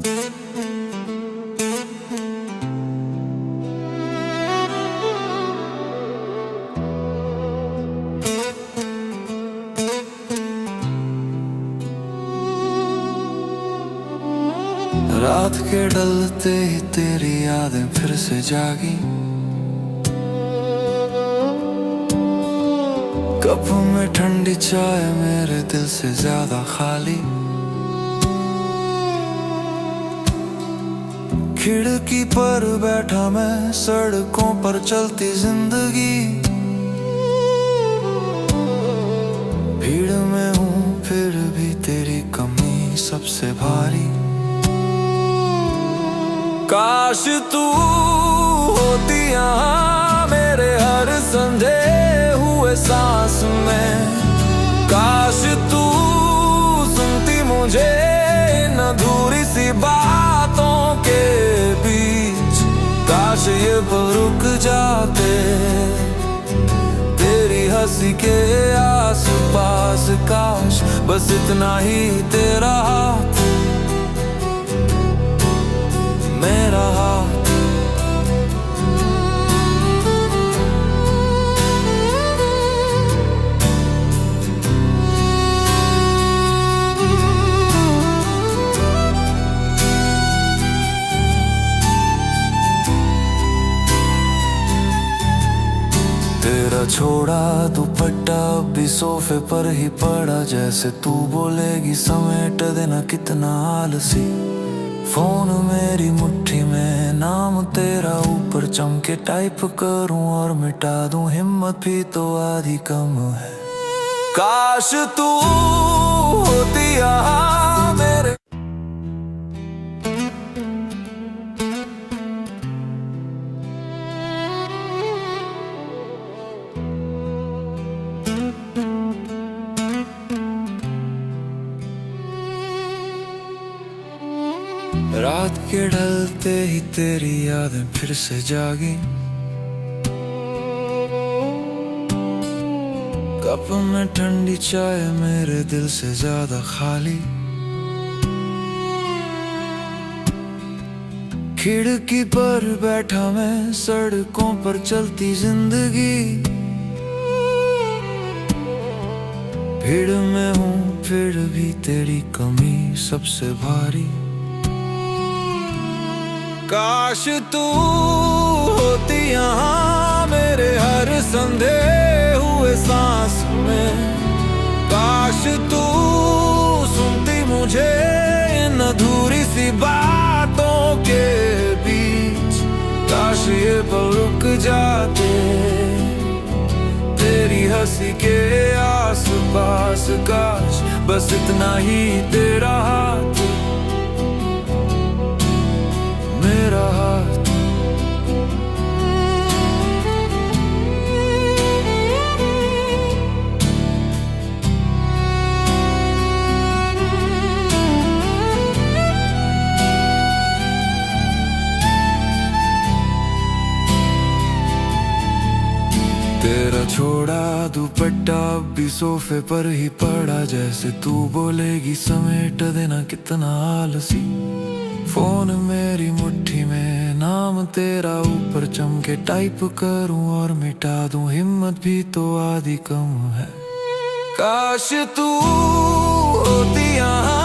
रात के ढलते ही तेरी यादें फिर से जागी। कप में ठंडी चाय मेरे दिल से ज्यादा खाली। खिड़की पर बैठा मैं सड़कों पर चलती जिंदगी। भीड़ में हूँ फिर भी तेरी कमी सबसे भारी। काश तू होती यहाँ मेरे हर संधे हुए सांस में। काश तू सुनती मुझे इन अधूरी सी बातों के बीच। काश ये पल रुक जाते तेरी हंसी के आस पास। काश बस इतना ही तेरा हाथ मेरा हाथ। तेरा छोड़ा दुपट्टा भी सोफे पर ही पड़ा। जैसे तू बोलेगी समेट देना कितना आलसी। फोन मेरी मुट्ठी में नाम तेरा ऊपर चमके। टाइप करूं और मिटा दूं हिम्मत भी तो आधी कम है। काश तू होती यहाँ मेरे। रात के ढलते ही तेरी यादें फिर से जागी। कप में ठंडी चाय मेरे दिल से ज्यादा खाली। खिड़की पर बैठा मैं सड़कों पर चलती जिंदगी। भीड़ में हूँ फिर भी तेरी कमी सबसे भारी। काश तू होती यहाँ मेरे हर संधे हुए सांस में। काश तू सुनती मुझे इन अधूरी सी बातों के बीच। काश ये पल रुक जाते तेरी हंसी के आस पास। काश बस इतना ही तेरा हाथ मेरा हाथ। तेरा छोड़ा दुपट्टा भी सोफे पर ही पड़ा। जैसे तू बोलेगी समेट देना कितना आलसी। फोन मेरी मुट्ठी में नाम तेरा ऊपर चमके। टाइप करूं और मिटा दूं हिम्मत भी तो आधी कम है। काश तू होती यहाँ।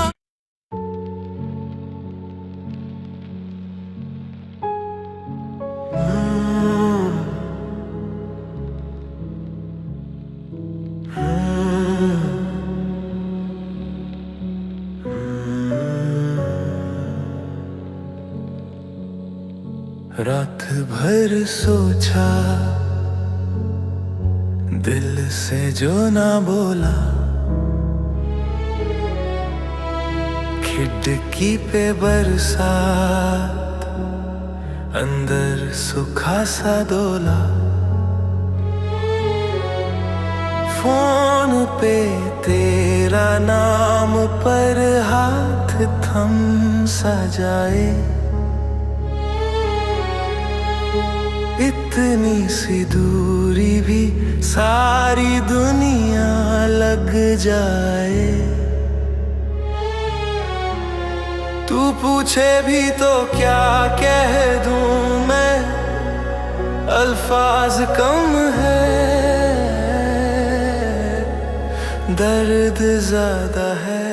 रात भर सोचा दिल से जो ना बोला। खिड़की पे बरसात अंदर सूखा सा दोला। फोन पे तेरा नाम पर हाथ थम सा जाए। इतनी सी दूरी भी सारी दुनिया लग जाए। तू पूछे भी तो क्या कह दूं मैं, अल्फाज कम है, दर्द ज्यादा है।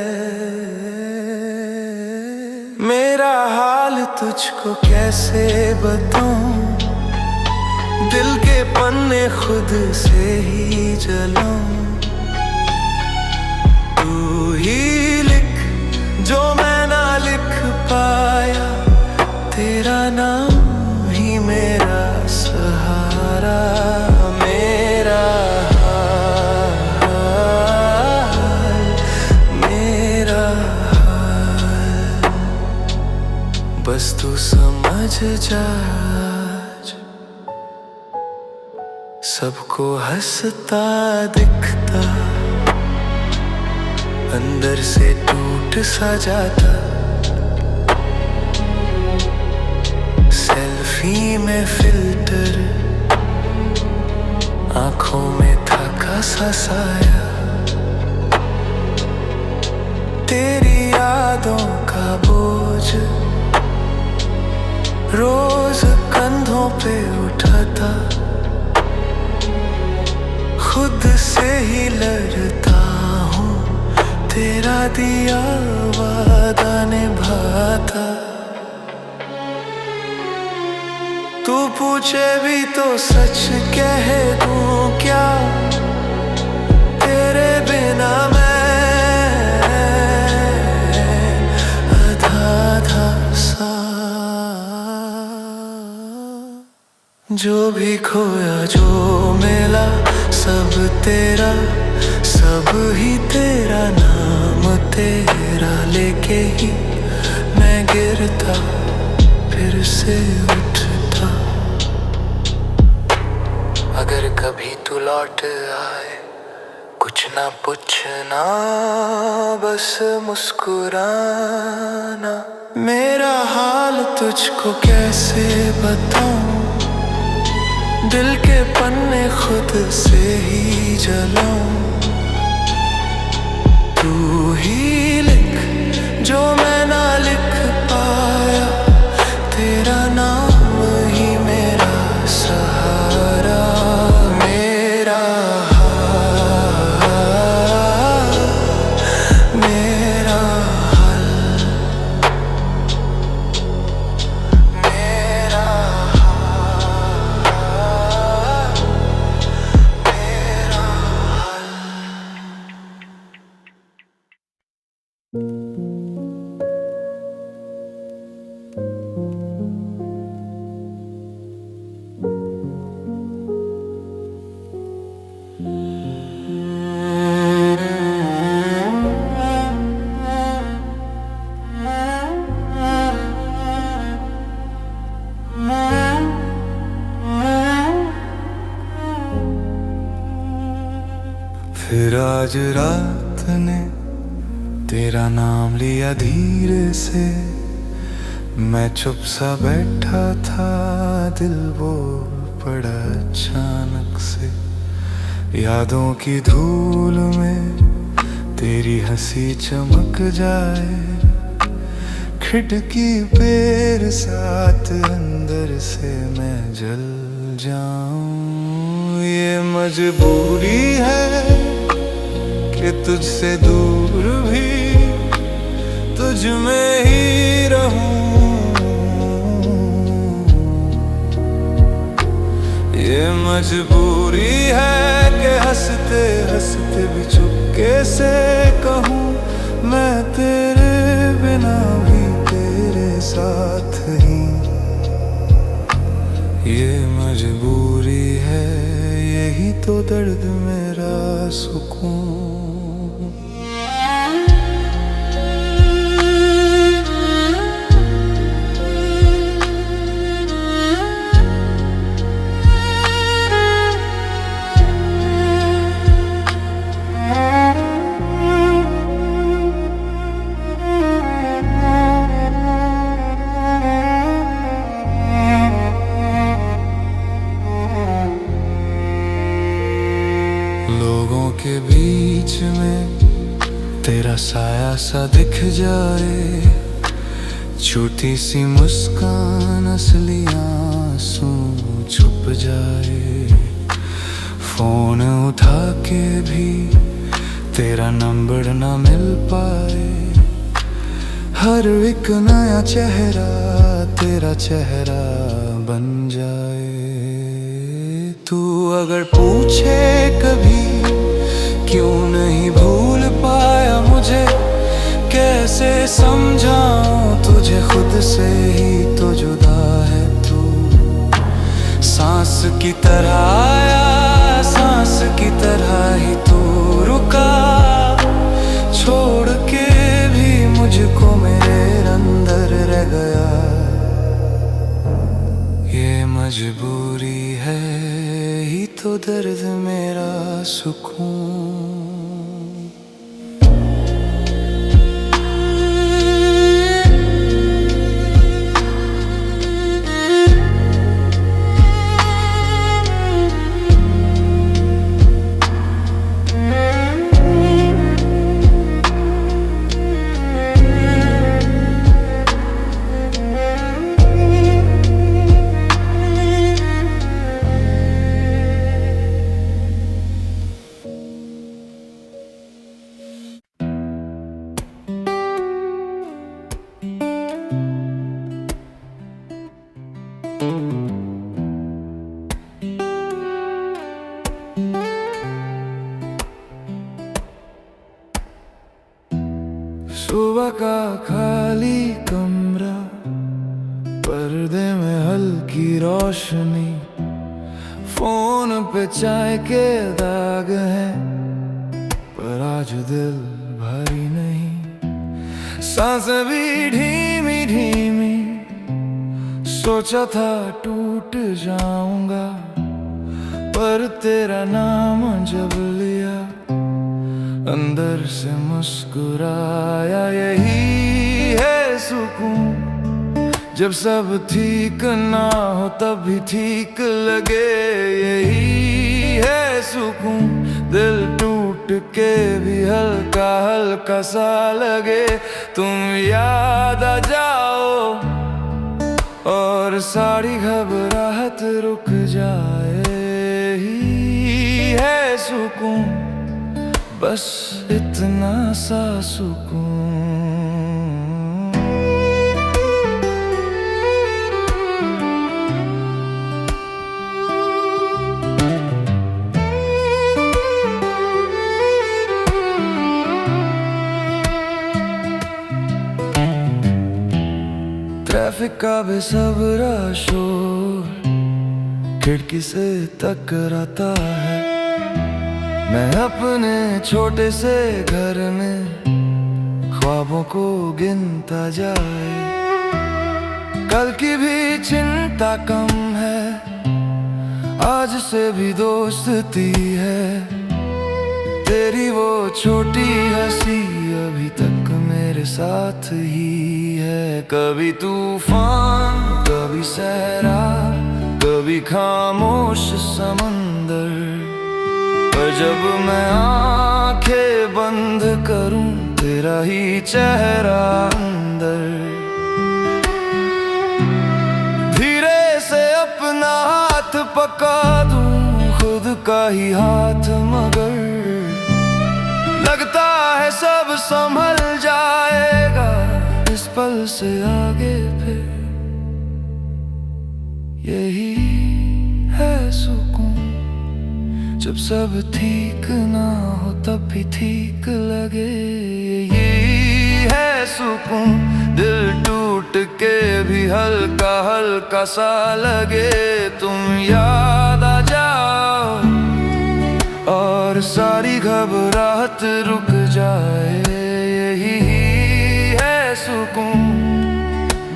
मेरा हाल तुझको कैसे बताऊं, दिल के पन्ने खुद से ही जलाऊं। तू ही लिख जो मैं ना लिख पाया, तेरा नाम ही मेरा सहारा। मेरा हाल, मेरा हाल, बस तू समझ जा। सबको हंसता दिखता, अंदर से टूट सा जाता। सेल्फी में फिल्टर, आंखों में थका सा साया। तेरी यादों का बोझ रोज कंधों पे उठाता, खुद से ही लड़ता हूँ, तेरा दिया वादा निभाता। तू पूछे भी तो सच कह दूं क्या, तेरे बिना मैं आधा सा। जो भी खोया जो मिला, सब तेरा, सब ही तेरा। नाम तेरा लेके ही मैं गिरता, फिर से उठता। अगर कभी तू लौट आए, कुछ ना पूछना, बस मुस्कुराना। मेरा हाल तुझको कैसे बताऊं, दिल के पन्ने खुद से ही जलाऊं। तू ही लिख जो मैं ना लिख पाया, तेरा नाम ही मेरा सहारा। मेरा हाल, मेरा हाल, मेरा फिर आज रात ने तेरा नाम लिया धीरे से। मैं चुप सा बैठा था, दिल बोल पड़ा अचानक से। यादों की धूल में तेरी हंसी चमक जाए, खिड़की पेर साथ अंदर से मैं जल जाऊं। ये मजबूरी है कि तुझसे दूर भी तुझ में ही रहूं। ये मजबूरी है कि हंसते हंसते भी चुपके से कहूँ, मैं तेरे बिना भी तेरे साथ ही। ये मजबूरी है, यही तो दर्द मेरा सुकून। लोगों के बीच में तेरा साया सा दिख जाए, छोटी सी मुस्कान असली आंसू छुप जाए। फोन उठा के भी तेरा नंबर ना मिल पाए। हर एक नया चेहरा तेरा चेहरा बन जाए। तू अगर पूछे कभी क्यों नहीं भूल पाया मुझे, कैसे समझाऊं तुझे खुद से ही तो जुदा है तू। सांस की तरह आया, सांस की तरह ही तू रुका, छोड़ के भी मुझको मेरे अंदर रह गया। ये मजबूरी है ही तो दर्द मेरा सुकून। सुबह का खाली कमरा, पर्दे में हल्की रोशनी, फोन पे चाय के दाग हैं पर आज दिल भारी नहीं। सांसें भी धीमी धीमी, सोचा था टूट जाऊंगा पर तेरा नाम जब लिया अंदर से मुस्कुराया। यही है सुकून, जब सब ठीक ना हो तब भी ठीक लगे। यही है सुकून, दिल टूट के भी हल्का हल्का सा लगे। तुम याद आ जाओ और सारी घबराहट रुक जाए। यही है सुकून, बस इतना सा सुकून। ट्रैफिक का बेसब्रा शोर खिड़की से टकराता है। मैं अपने छोटे से घर में ख्वाबों को गिनता जाए। कल की भी चिंता कम है, आज से भी दोस्ती है। तेरी वो छोटी हंसी अभी तक मेरे साथ ही है। कभी तूफान, कभी सहरा, कभी खामोश समंदर, पर जब मैं आंखें बंद करूं तेरा ही चेहरा अंदर। धीरे से अपना हाथ पका दूं, खुद का ही हाथ, मगर लगता है सब संभल जाएगा इस पल से आगे। फिर यही है सुकून, जब सब ठीक ना हो तब भी ठीक लगे। यही है सुकून, दिल टूट के भी हल्का हल्का सा लगे। तुम याद आ जाओ और सारी घबराहट रुक जाए। यही है सुकून,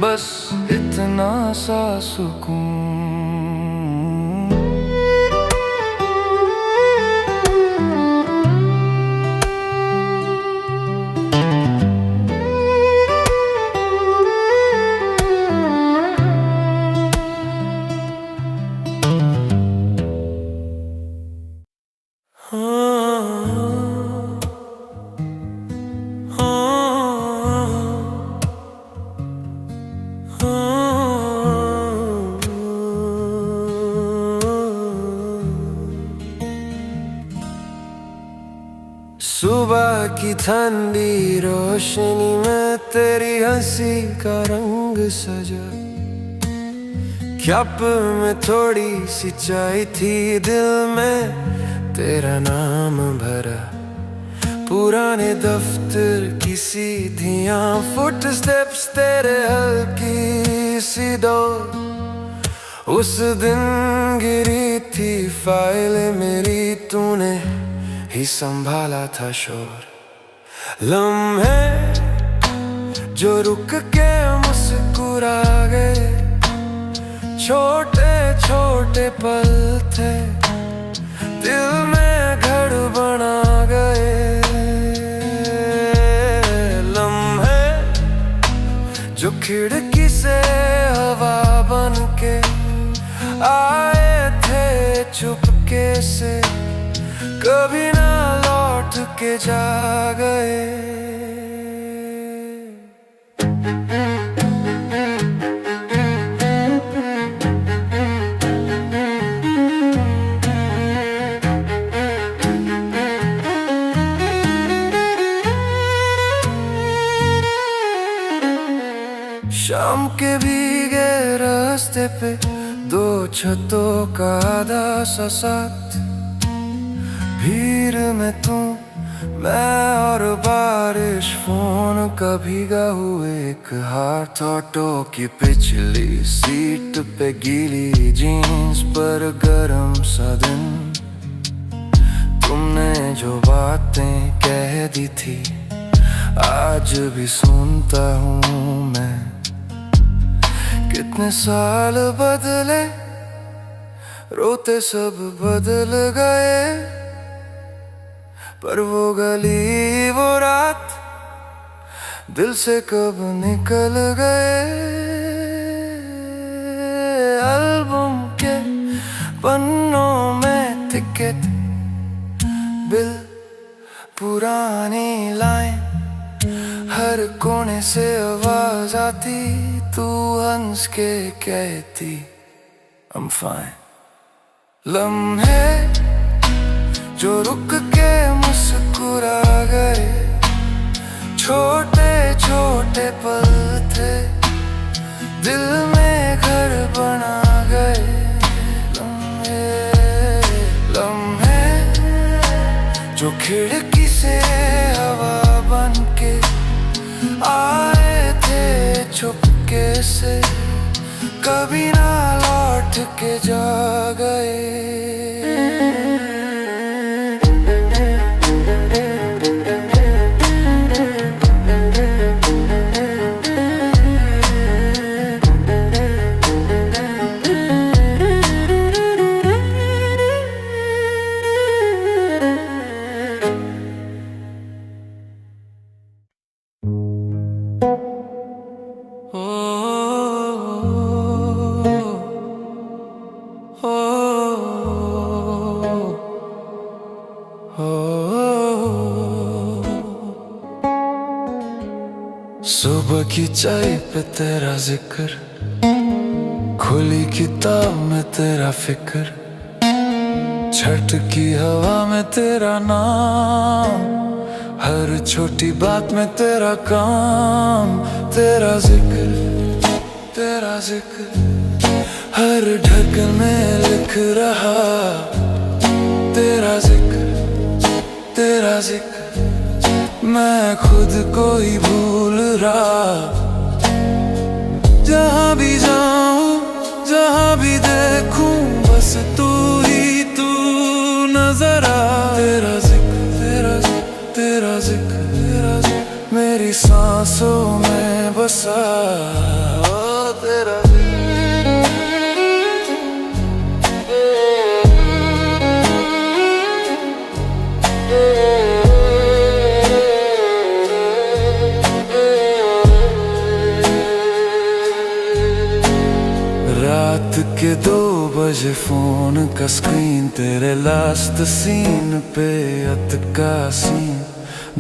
बस इतना सा सुकून। की ठंडी रोशनी में तेरी हंसी का रंग सजा। ख्याप में थोड़ी सी चाय थी, दिल में तेरा नाम भरा। पुराने दफ्तर की सीढ़ियां, फुट स्टेप्स तेरे हल्की सी डोर। उस दिन गिरी थी फाइल मेरी, तूने ही संभाला था शोर। लम्हे जो रुक के मुस्कुरा गए, छोटे छोटे पल थे दिल में घर बना गए। लम्हे जो खिड़की से हवा बन के आए थे चुपके से, कभी ना लौट के जा गए। शाम के भीगे रास्ते पे दो छतों का आधा सा साथ, भीड़ में तू मैं और बारिश, फोन का भीगा हुए एक हाथ। ऑटो की पिछली सीट पे गीली जीन्स पर गरम सा दिन, तुमने जो बातें कह दी थी आज भी सुनता हूँ मैं। कितने साल बदले, रोते सब बदल गए, पर वो गली वो रात दिल से कब निकल गए। एल्बम के पन्नों में टिकट बिल, पुरानी लाइन, हर कोने से आवाज आती, तू हंस के कहती I'm fine। लम्हे जो रुक के मुस्कुरा गए, छोटे छोटे पल थे दिल में घर बना गए। लम्हे जो खिड़की से हवा बन के आए थे चुपके से, कभी ना लौट के जा गए। सुबह की चाय पे तेरा जिक्र, खुली किताब में तेरा फिक्र, छठ की हवा में तेरा नाम, हर छोटी बात में तेरा काम। तेरा जिक्र हर ढक्कन में लिख रहा। तेरा जिक्र मैं खुद को ही भूल रहा। जहाँ भी जाऊं, जहाँ भी देखूं, बस तू ही तू नजर आ। तेरा जिक्र मेरी सांसों में बसा। तेरा रात के 2 बजे फोन का स्क्रीन, तेरे लास्ट सीन पे अटका सीन।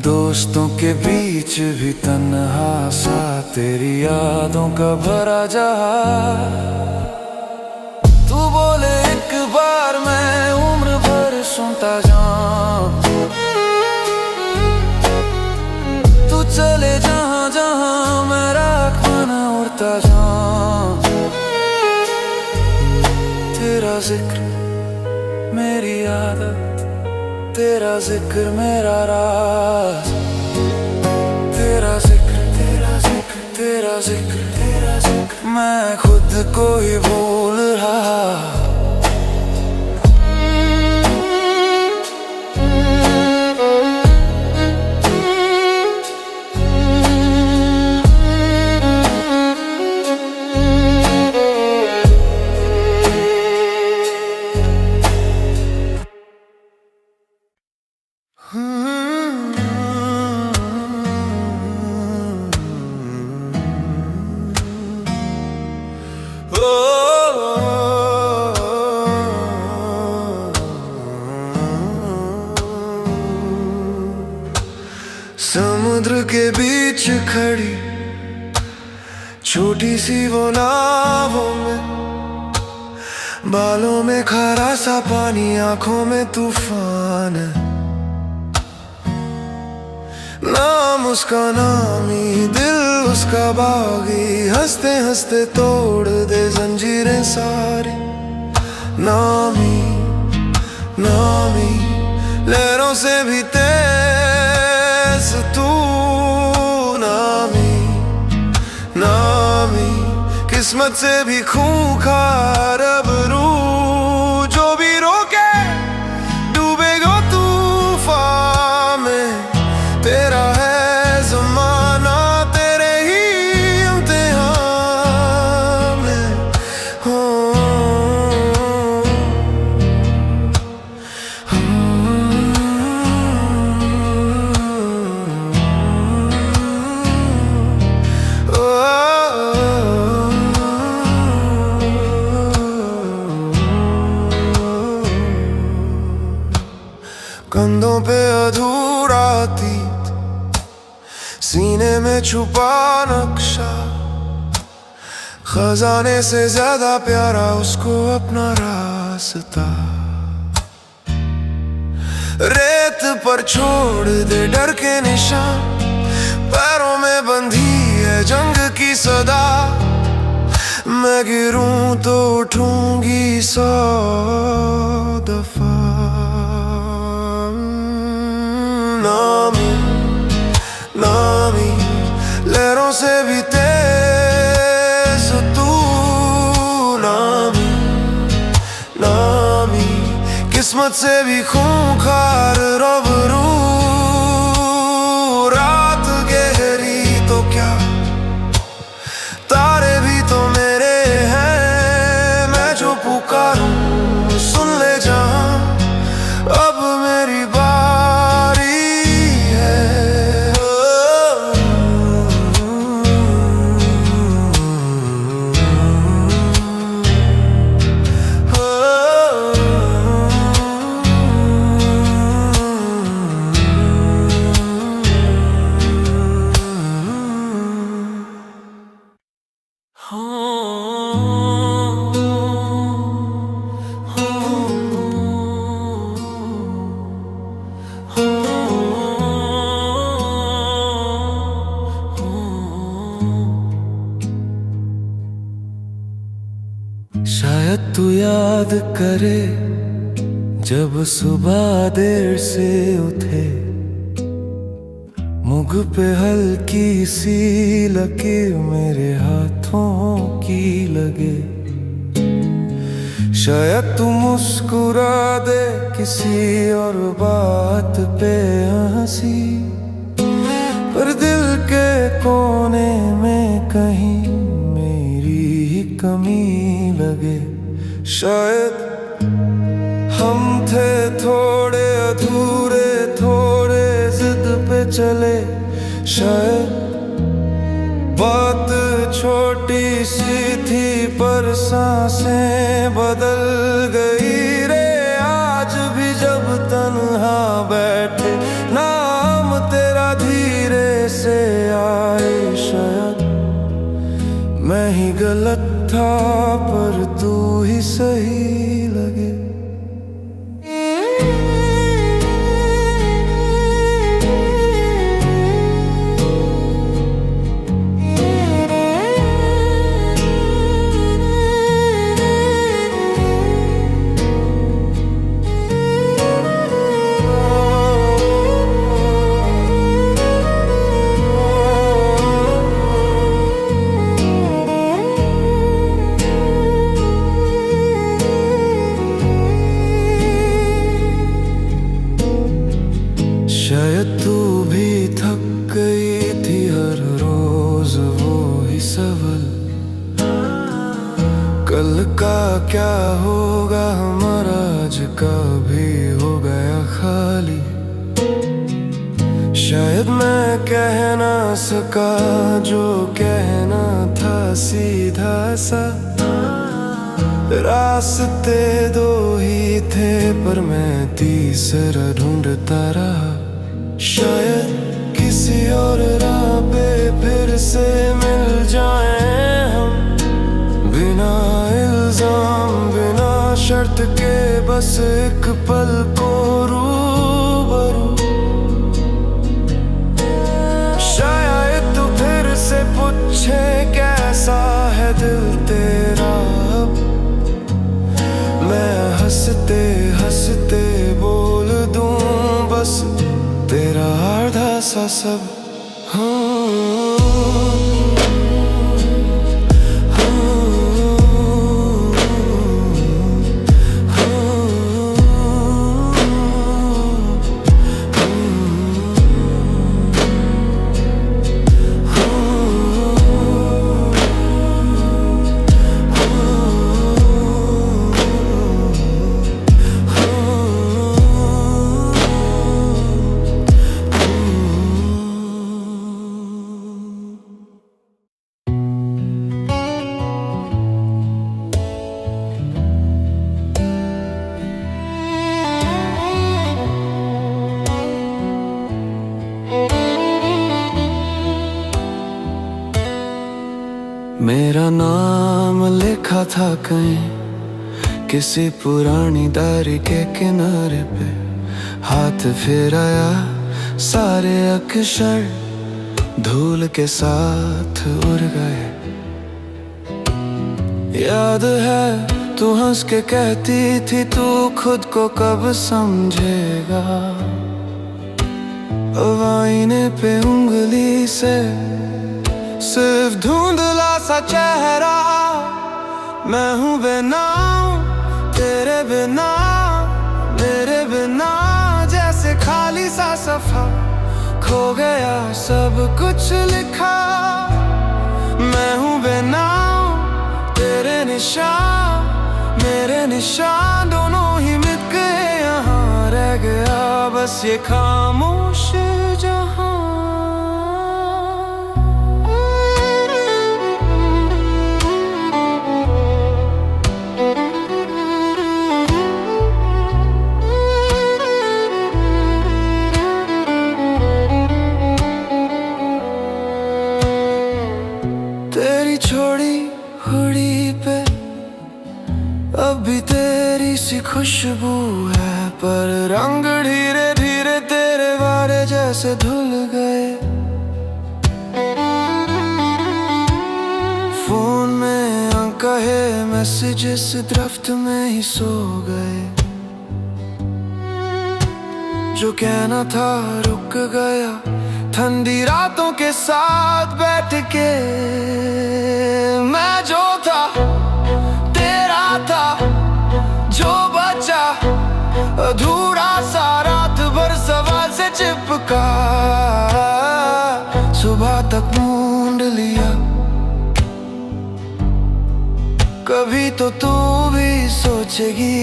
दोस्तों के बीच भी तन्हा सा, तेरी यादों का भरा जहां। तू बोले एक बार मैं उम्र भर सुनता जाऊं। चले जहाँ जहाँ मैं राखना उड़ता जाऊं। तेरा जिक्र मेरी आदत, तेरा जिक्र मेरा राज। तेरा जिक्र तेरा जिक्र तेरा जिक्र तेरा जिक्र, मैं खुद को ही भूल रहा। समुद्र के बीच खड़ी छोटी सी वो नावों में, बालों में खारा सा पानी, आंखों में तूफान। नाम उसका नामी, दिल उसका बागी, हंसते हंसते तोड़ दे जंजीरें सारी। नामी नामी लहरों से भी तेज तू, नामी नामी किस्मत से भी खूंखार। अब रू जो भी रोके डूबेगा तूफान में, तेरा है ज़माना तेरे ही इम्तिहान में। हो कंधों पे अधूरा अतीत, सीने में छुपा नक्शा, खजाने से ज्यादा प्यारा उसको अपना रास्ता। रेत पर छोड़ दे डर के निशान, पैरों में बंधी है जंग की सदा। मैं गिरूं तो उठूंगी 100 दफा। नामी नामी लहरों से भी तेज तू, नामी नामी किस्मत से भी खूंखार। रबरू रात गहरी तो क्या, तारे भी तो मेरे हैं। मैं जो पुकारूं सुन ले जहां, अब मेरी शायद तू याद करे जब सुबह देर से उठे, मुझ पे हल्की सी लकीर मेरे हाथों की लगे। शायद तू मुस्कुरा दे किसी और बात पे हंसी, पर दिल के कोने में कहीं मेरी ही कमी लगे। शायद हम थे थोड़े अधूरे, थोड़े जिद पे चले। शायद बात छोटी सी थी पर सांसें बदल गई रे। आज भी जब तन्हा बैठे नाम तेरा धीरे से आए, शायद मैं ही गलत था पर तू ही सही लगे। सवाल, कल का क्या होगा हमारा आज का भी हो गया खाली। शायद मैं कह ना सका जो कहना था सीधा सा। रास्ते दो ही थे पर मैं तीसरा ढूंढता रहा। शायद किसी और राह पे फिर से मिल जाएं हम, बिना इल्जाम बिना शर्त के, बस एक पल को रूबरू। शायद तू फिर से पूछे कैसा है दिल तेरा अब। मैं हंसते हंसते बोल दूं बस तेरा आधा सा सब। मेरा नाम लिखा था कहीं किसी पुरानी डायरी के किनारे पे। हाथ फिराया सारे अक्षर धूल के साथ उड़ गए। याद है तू हंस के कहती थी तू खुद को कब समझेगा। अब आईने पे उंगली से सिर्फ धुंधला सा चेहरा। मैं हूँ बेनाम तेरे बिना, मेरे बिना जैसे खाली सा सफा। खो गया सब कुछ लिखा। मैं हूँ बेनाम तेरे निशान, मेरे निशान दोनों ही मिट गए। यहाँ रह गया बस ये खामोश जहां। छोड़ी हुडी पे अब भी तेरी सी खुशबू है, पर रंग धीरे धीरे तेरे बारे जैसे धुल गए। फोन में अनकहे मैसेजेस ड्राफ्ट में ही सो गए। जो कहना था रुक गया ठंडी रातों के साथ बैठ के। मैं जो था तेरा था, जो बचा अधूरा सा रात भर सवाल से चिपका। सुबह तक ढूंढ लिया, कभी तो तू भी सोचेगी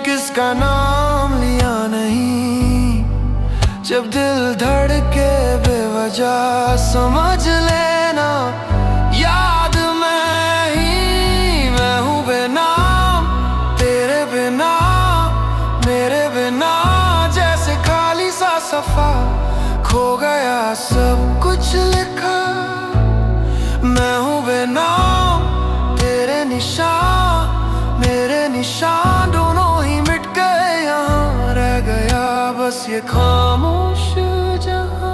किसका नाम लिया नहीं। जब दिल धड़के बेवजह समझ लेना याद मैं ही। मैं हूँ बेनाम तेरे बिना, मेरे बिना जैसे खाली सा सफा। खो गया सब कुछ लिखा। मैं हूँ बेनाम तेरे निशान, मेरे निशान दोनों ही मिट गए। यहाँ रह गया बस ये खामोश जहां।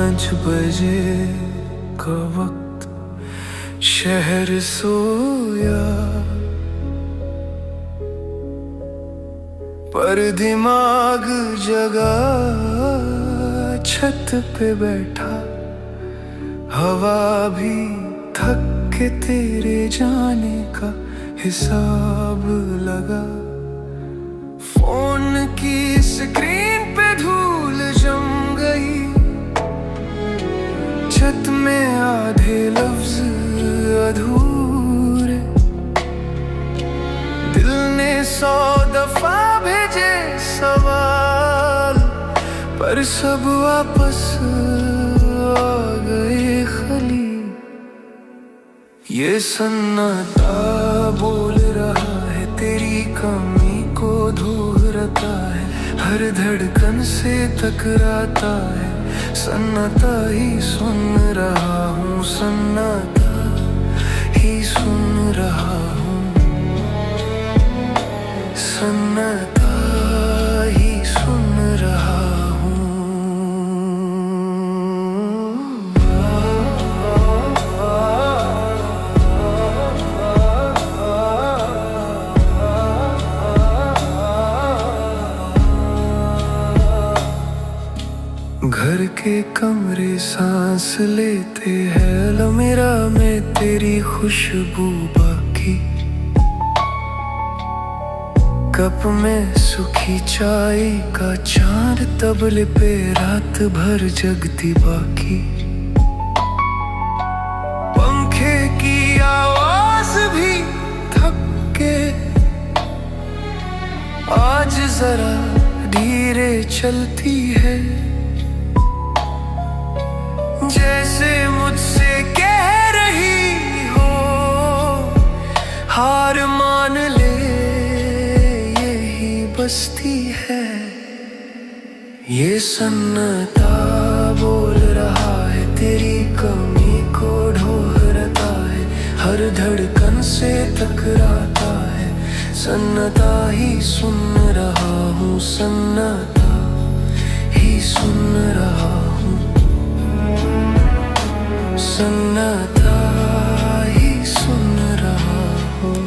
5 बजे का वक्त, शहर सोया पर दिमाग जगा। छत पे बैठा हवा भी थक के तेरे जाने का हिसाब लगा। फोन की स्क्रीन पे धूल जम गई, छत में आधे लफ्ज अधूरे। दिल ने 100 दफा भेजे सवाल, पर सब वापस आ गए खली। ये सन्नाटा बोल रहा है, तेरी कमी को दोहराता है, हर धड़कन से टकराता है। सन्नाटा ही सुन रहा हूँ, सन्नाटा ही सुन रहा हूँ, सन्नाटा ही सुन रहा हूँ। घर के कमरे सांस लेते हैं, अलमीरा में तेरी खुशबू बाकी। कप में सूखी चाय का चांद, तबले पे रात भर जगती बाकी। पंखे की आवाज भी थक के आज जरा धीरे चलती है, जैसे मुझसे कह रही हो हार मान ले, यही बस्ती है। ये सन्नाटा बोल रहा है, तेरी कमी को ढोहराता है, हर धड़कन से टकराता है। सन्नाटा ही सुन रहा हूँ, सन्नाटा ही सुन रहा हूँ, सन्नाटा ही सुन रहा हूँ।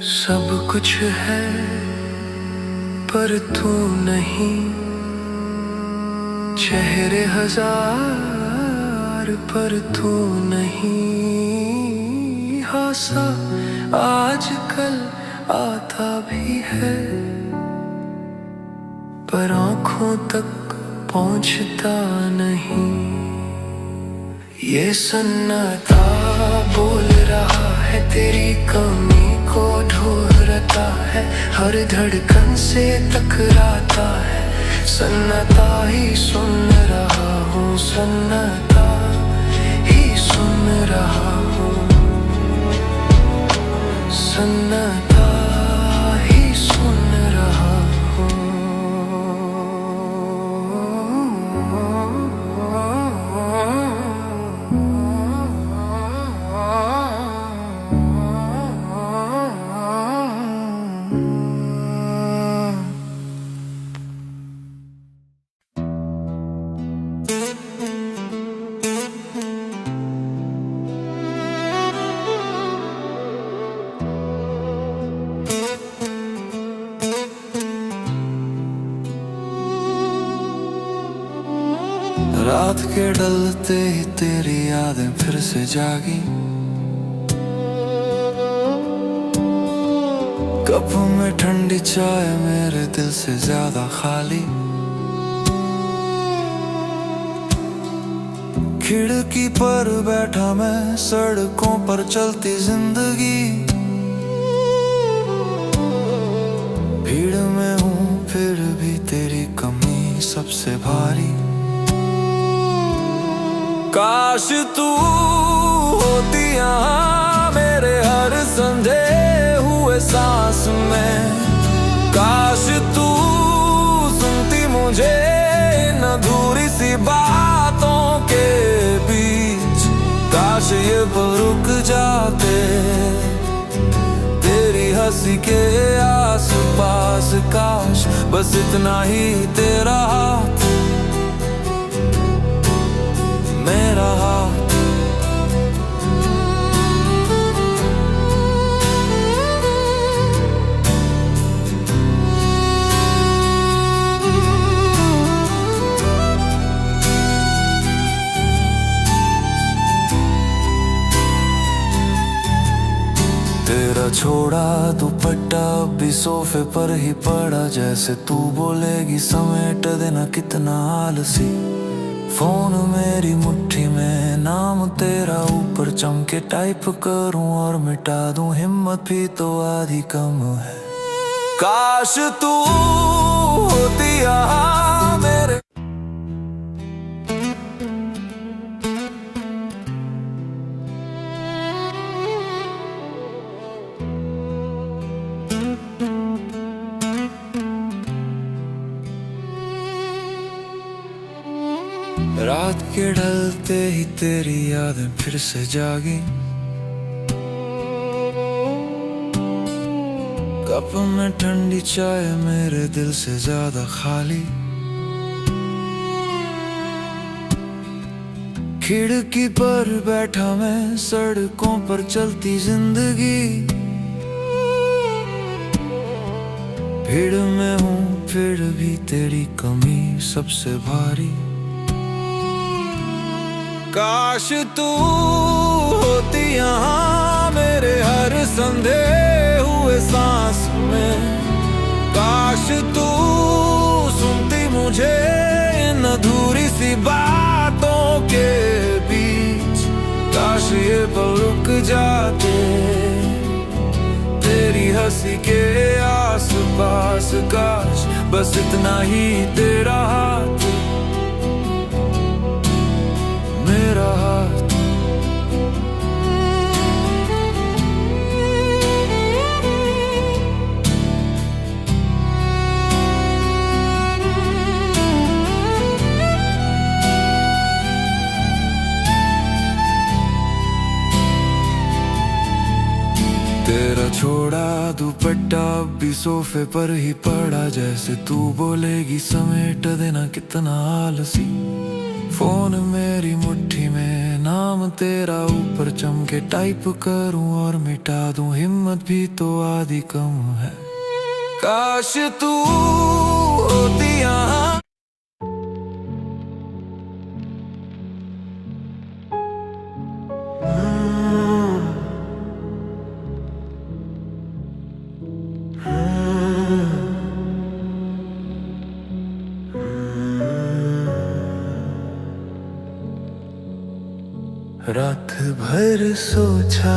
सब कुछ है पर तू नहीं, चेहरे 1000 पर तू नहीं। हासा आजकल आता भी है, पर आँखों तक पहुंचता नहीं। ये सन्नाटा बोल रहा है, तेरी कमी को ढूंढता है, हर धड़कन से टकराता है। सन्नाटा ही सुन रहा हूँ, सन्नाटा ही सुन रहा हूँ, सन्नाटा ही सुन रहा हूँ। रात के ढलते ही तेरी यादें फिर से जागी। कप में ठंडी चाय मेरे दिल से ज्यादा खाली। खिड़की पर बैठा मैं, सड़कों पर चलती जिंदगी। भीड़ में हूँ फिर भी तेरी कमी सबसे भारी। काश तू होती यहाँ मेरे हर संधे हुए सांस में। काश तू सुनती मुझे इन अधूरी सी बातों के बीच। काश ये पल रुक जाते तेरी हंसी के आस पास। काश बस इतना ही तेरा हाथ छोड़ा दुपट्टा भी सोफे पर ही पड़ा, जैसे तू बोलेगी समेट देना कितना आलसी। फोन मेरी मुट्ठी में, नाम तेरा ऊपर चमके, टाइप करूं और मिटा दूं, हिम्मत भी तो आधी कम है। काश तू होती यहाँ मेरे। रात के ढलते ही तेरी यादें फिर से जागी, कप में ठंडी चाय मेरे दिल से ज्यादा खाली। खिड़की पर बैठा मैं, सड़कों पर चलती जिंदगी, भीड़ में हूँ फिर भी तेरी कमी सबसे भारी। काश तू होती यहाँ मेरे हर संधे हुए सांस में, काश तू सुनती मुझे इन अधूरी सी बातों के बीच, काश ये पल रुक जाते तेरी हंसी के आस पास, काश बस इतना ही तेरा हाथ मेरा हाथ। तेरा छोड़ा दुपट्टा भी सोफे पर ही पड़ा, जैसे तू बोलेगी समेट देना कितना आलसी। फोन मेरी मुट्ठी में, नाम तेरा ऊपर चमके, टाइप करूं और मिटा दूं, हिम्मत भी तो आधी कम है। काश तू होती यहाँ। रात भर सोचा,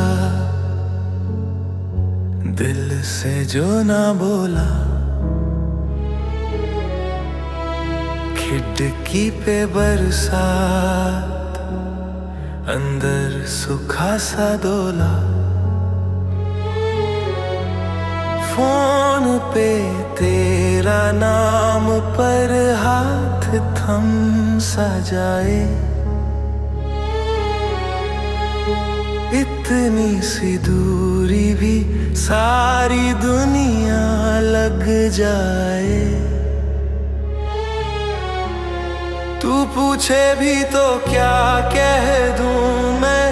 दिल से जो ना बोला, खिड़की पे बरसात, अंदर सूखा सा डोला। फोन पे तेरा नाम पर हाथ थम सा जाए, इतनी सी दूरी भी सारी दुनिया लग जाए। तू पूछे भी तो क्या कह दूं मैं,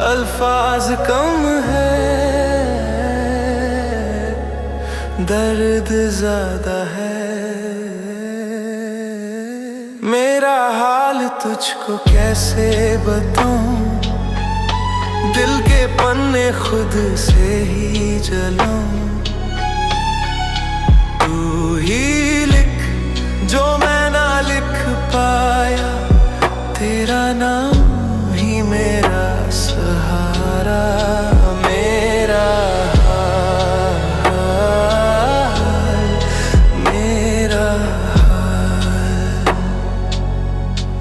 अल्फाज कम है, दर्द ज्यादा है। मेरा हाल तुझको कैसे बताऊं, दिल के पन्ने खुद से ही जलाऊं। तू ही लिख जो मैं ना लिख पाया, तेरा नाम ही मेरा सहारा, मेरा हाल, मेरा हाल,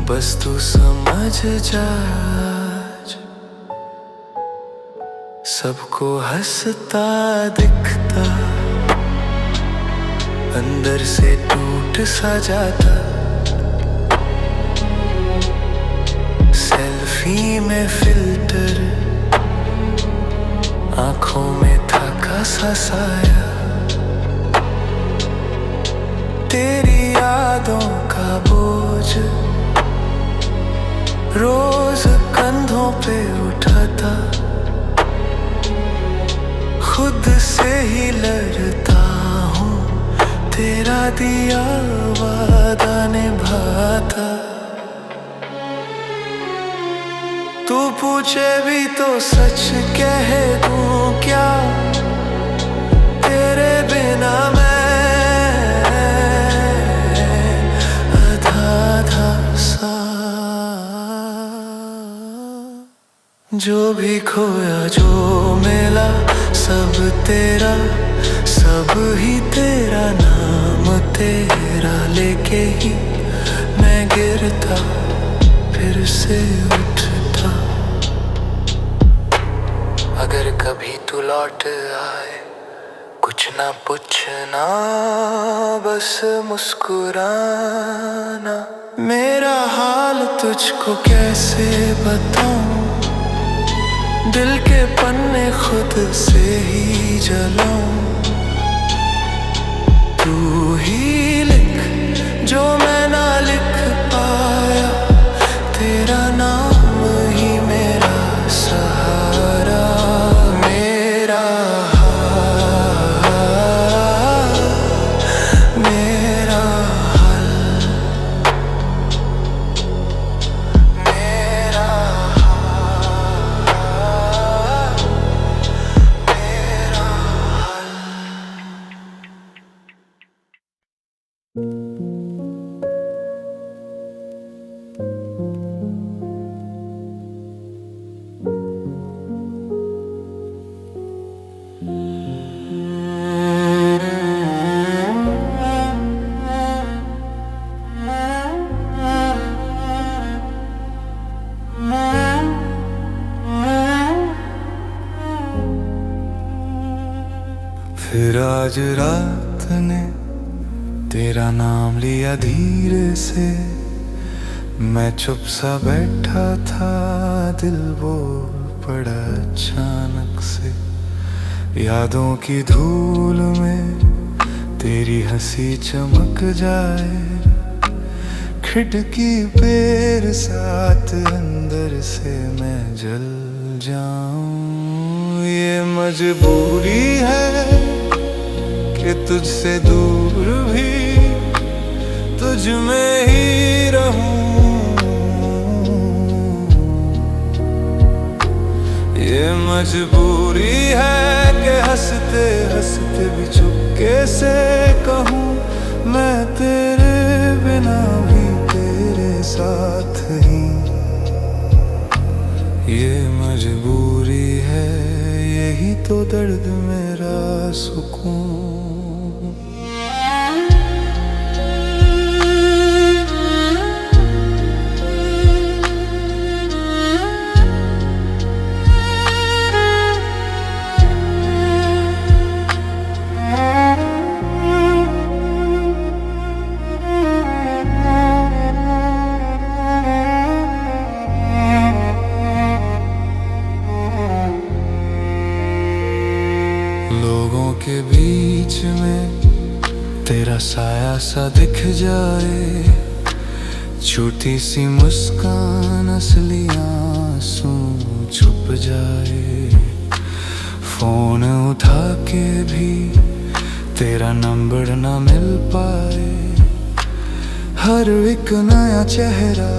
बस तू समझ जा। सबको हंसता दिखता, अंदर से टूट सा जाता, सेल्फी में फिल्टर, आंखों में थका सा साया, तेरी यादों का बोझ रोज कंधों पे उठाता, खुद से ही लड़ता हूँ, तेरा दिया वादा निभाता। तू पूछे भी तो सच कह दूँ क्या तेरे बिना मैं आधा सा। जो भी खोया जो मिला सब तेरा, सब ही तेरा, नाम तेरा लेके ही मैं गिरता फिर से उठता। अगर कभी तू लौट आए कुछ ना पूछना, बस मुस्कुराना। मेरा हाल तुझको कैसे बताऊं, दिल के पन्ने खुद से ही जलाऊं। तू ही लिख जो मैं ना लिख पाया, तेरा नाम ही मेरा सहारा। मेरा हाल, मेरा हाल, मेरा हाल, मेरा हाल। फिर आज रात ने तेरा नाम लिया धीरे से, मैं चुप सा बैठा था, दिल बोल पड़ा अचानक से। यादों की धूल में तेरी हंसी चमक जाए, खिड़की पेर साथ अंदर से मैं जल जाऊं। ये मजबूरी है कि तुझसे दूर भी तुझ में ही रहूं। ये मजबूरी है कि हंसते हंसते भी चुपके से कहूं, मैं तेरे बिना भी तेरे साथ ही। ये मजबूरी है, यही तो दर्द मेरा सुकून। लोगों के बीच में तेरा साया सा दिख जाए, छोटी सी मुस्कान असली आंसू छुप जाए। फोन उठा के भी तेरा नंबर ना मिल पाए, हर एक नया चेहरा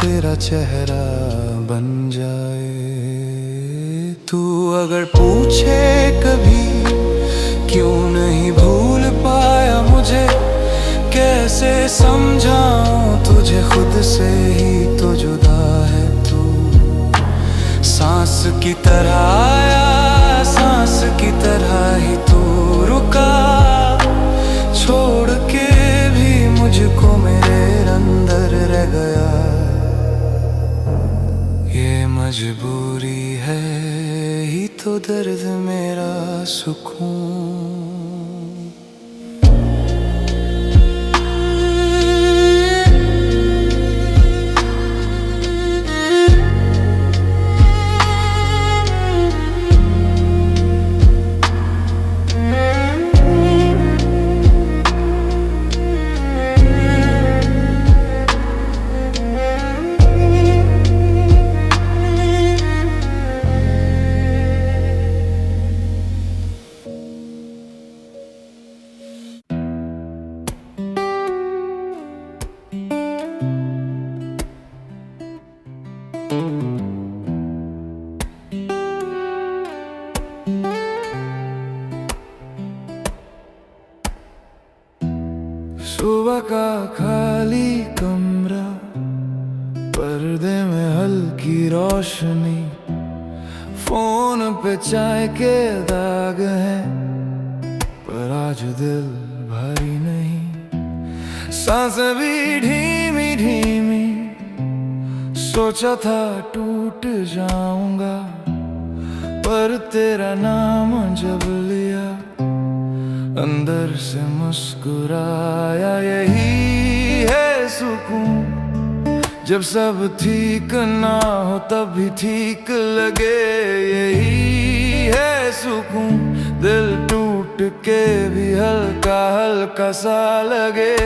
तेरा चेहरा बन जाए। तू अगर पूछे कभी क्यों नहीं भूल पाया मुझे, कैसे समझाऊं तुझे खुद से ही तो जुदा है तू। सांस की तरह आया, सांस की तरह ही तू रुका, छोड़ के भी मुझको मेरे अंदर रह गया। ये मजबूरी है ही तो दर्द मेरा सुकून। रोशनी, फोन पे चाय के दाग हैं, पर आज दिल भरी नहीं। सांसें भी ढीमी ढीमी, सोचा था टूट जाऊंगा, पर तेरा नाम जब लिया अंदर से मुस्कुराया। यही है सुकून, जब सब ठीक ना हो तब भी ठीक लगे। यही है सुकून, दिल टूट के भी हल्का हल्का सा लगे।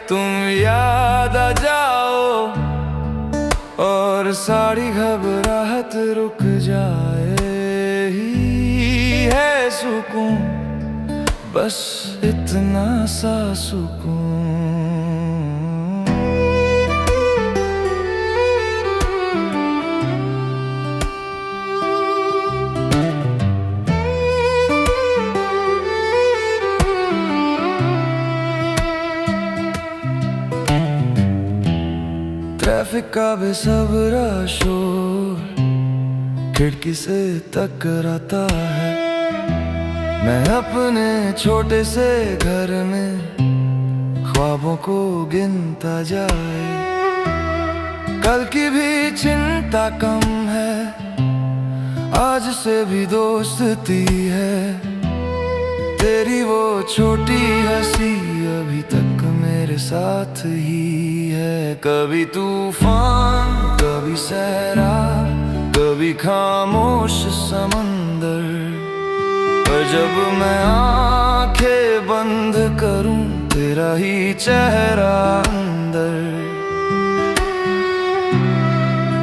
तुम याद आ जाओ और सारी घबराहट रुक जाए। ही है सुकून, बस इतना सा सुकून। ट्रैफिक का बेसब्रा शोर खिड़की से टकराता है। मैं अपने छोटे से घर में ख्वाबों को गिनता जाए। कल की भी चिंता कम है, आज से भी दोस्ती है। तेरी वो छोटी हंसी अभी तक मेरे साथ ही है। कभी तूफान, कभी सहरा, कभी खामोश समंदर, पर जब मैं आंखें बंद करूं तेरा ही चेहरा अंदर।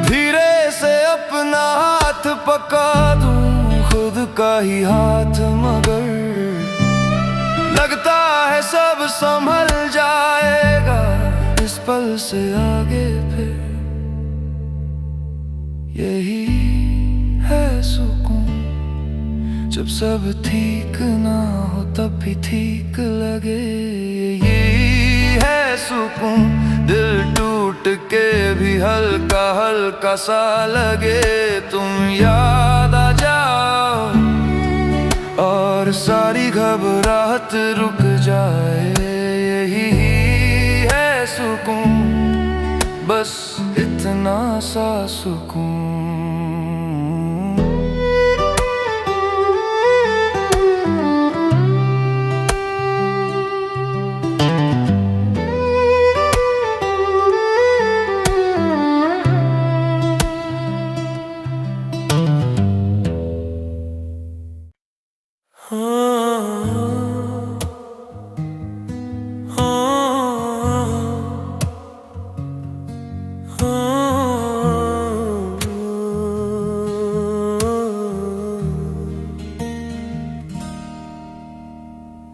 धीरे से अपना हाथ पका दूं, खुद का ही हाथ, मगर लगता है सब संभल जाएगा इस पल से आगे। फिर यही है सुकून, जब सब ठीक ना हो तब भी ठीक लगे। यही है सुकून, दिल टूट के भी हल्का हल्का सा लगे। तुम याद आ जाओ और सारी घबराहट रुक जाए। यही है सुकून, बस इतना सा सुकून।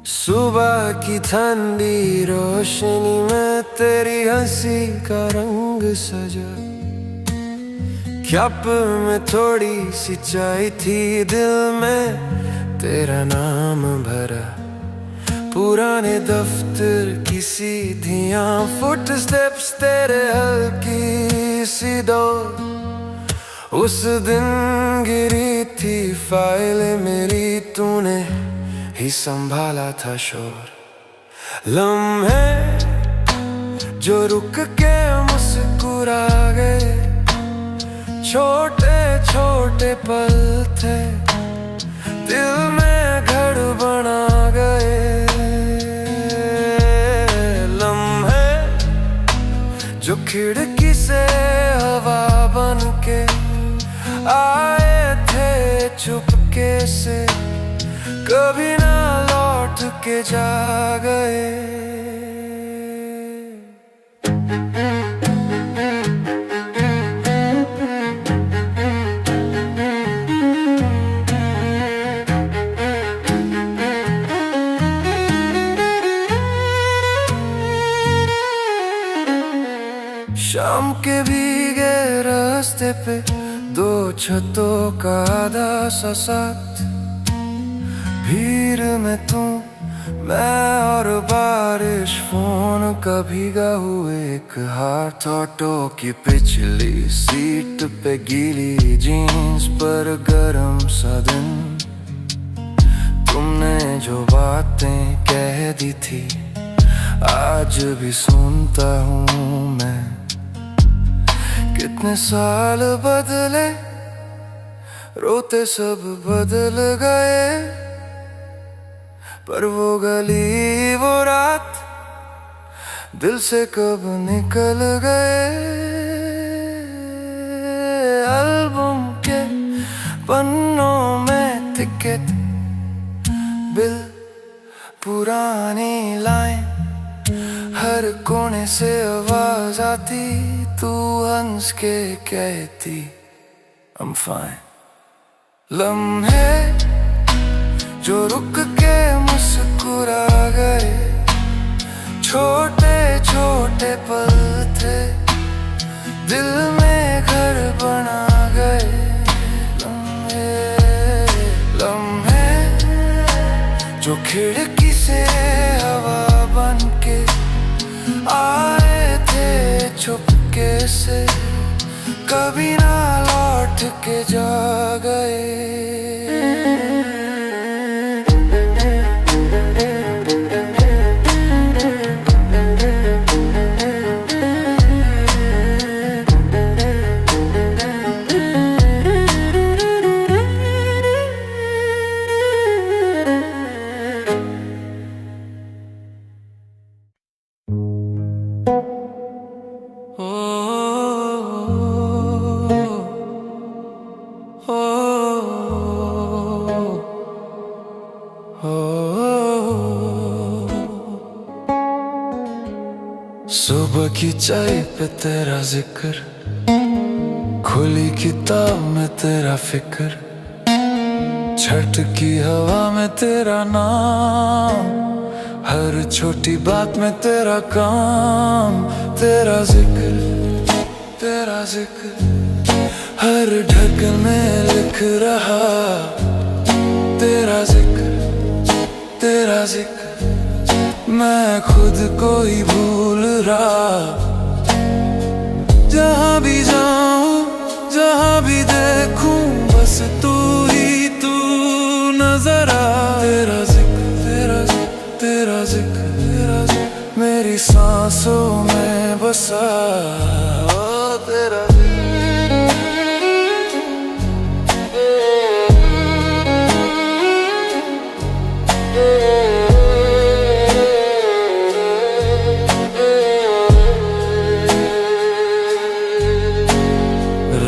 सुबह की ठंडी रोशनी में तेरी हंसी का रंग सजा। ख्याप में थोड़ी सी चाय थी, दिल में तेरा नाम भरा। पुराने दफ्तर की सीढ़ियां, फुट स्टेप्स तेरे हल्की सी डोर। उस दिन गिरी थी फाइल मेरी, तूने ही संभाला था शोर। लम्हे जो रुक के मुस्कुरा गए, छोटे छोटे पल थे दिल में घर बना गए। लम्हे जो खिड़की से हवा बन के आए थे चुपके से, कभी ना लौट के जा गए। शाम के भीगे रास्ते पे दो छतों का आधा सा साथ। भीड़ में तू, मैं और बारिश, फोन का भीगा हुए एक हाथ, ऑटो की पिछली सीट पे गीली जीन्स पर गरम सा दिन। तुमने जो बातें कह दी थी आज भी सुनता हूँ मैं। कितने साल बदले, रोते सब बदल गए, पर वो गली वो रात दिल से कब निकल गए। एल्बम के पन्नों में टिकट बिल, पुरानी लाइन, हर कोने से आवाज आती, तू हंस के कहती I'm fine। लम्हे जो रुक के मुस्कुरा गए, छोटे छोटे पल थे, दिल में घर बना गए। लम्हे जो खिड़की से हवा बन के आए थे चुपके से, कभी ना लौट के जा गए। सुबह की चाय पे तेरा जिक्र, खुली किताब में तेरा फिक्र, छठ की हवा में तेरा नाम, हर छोटी बात में तेरा काम। तेरा जिक्र, तेरा जिक्र, हर ढक्कन में लिख रहा। तेरा जिक्र, तेरा जिक्र, मैं खुद को ही भूल रहा। जहाँ भी जाऊँ, जहाँ भी देखूं, बस तू ही तू नजर आ। तेरा जिक्र, तेरा जिक्र, तेरा जिक्र, तेरा जिक्र, मेरी सांसों में बसा। तेरा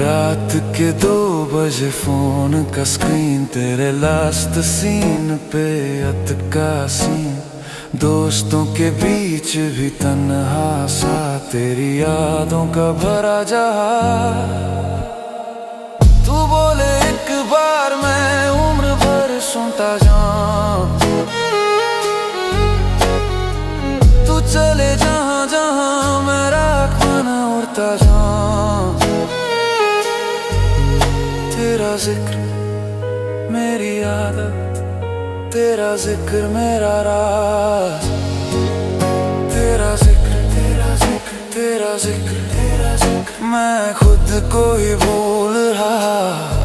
रात के 2 बजे फोन का स्क्रीन, तेरे लास्ट सीन पे अटका सीन। दोस्तों के बीच भी तन्हा सा, तेरी यादों का भरा जहां। तू बोले एक बार, मैं उम्र भर सुनता जाऊं। तू चले जहां जहां, मैं राख बना उड़ता जाऊं। तेरा जिक्र मेरी आदत, तेरा जिक्र मेरा राज। तेरा जिक्र, तेरा जिक्र, तेरा जिक्र, तेरा जिक्र, मैं खुद को ही भूल रहा।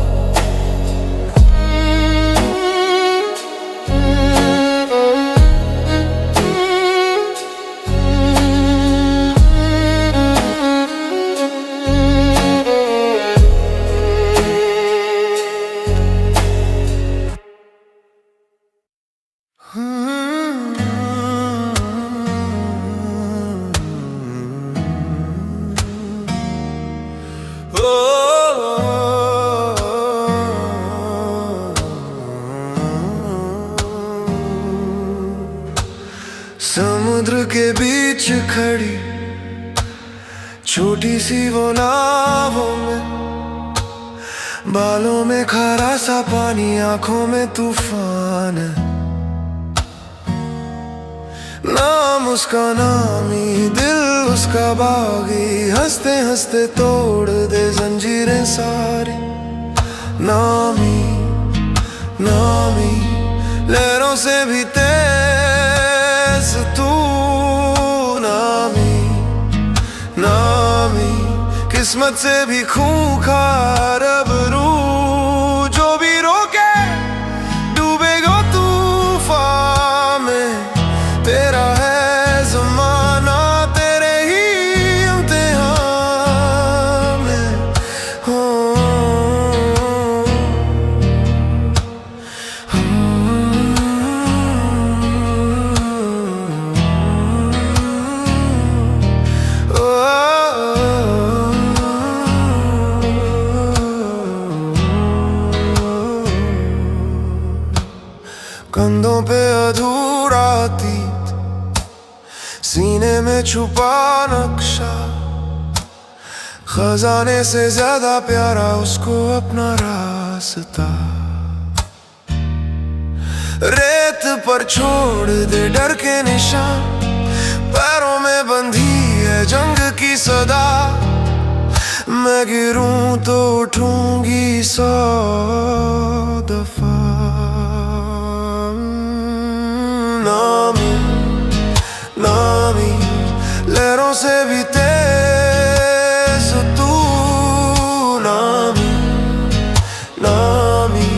समुद्र के बीच खड़ी छोटी सी वो नावों में, बालों में खारा सा पानी, आंखों में तूफान। नाम उसका नामी, दिल उसका बागी, हंसते हंसते तोड़ दे जंजीरें सारी। नामी नामी, लहरों से भी तेज जैसे तू नामी नामी, किस्मत से भी खूंखार अब रू, जो भी रोके डूबेगा तूफान में, तेरा है ज़माना तेरे ही इम्तिहान में। हो कंधों पे अधूरा अतीत, सीने में छुपा नक्शा, खजाने से ज्यादा प्यारा उसको अपना रास्ता। रेत पर छोड़ दे डर के निशान, पैरों में बंधी है जंग की सदा, मैं गिरूं तो उठूंगी 100 दफा। नामी नामी, लहरों से भी तेज तू नामी नामी,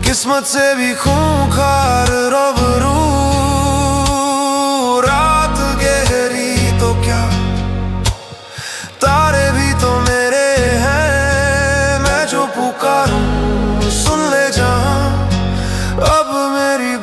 किस्मत से भी खूंखार रूबरू। रात गहरी तो क्या, तारे भी तो मेरे हैं, मैं जो पुकारूं सुन ले जहां, अब मेरी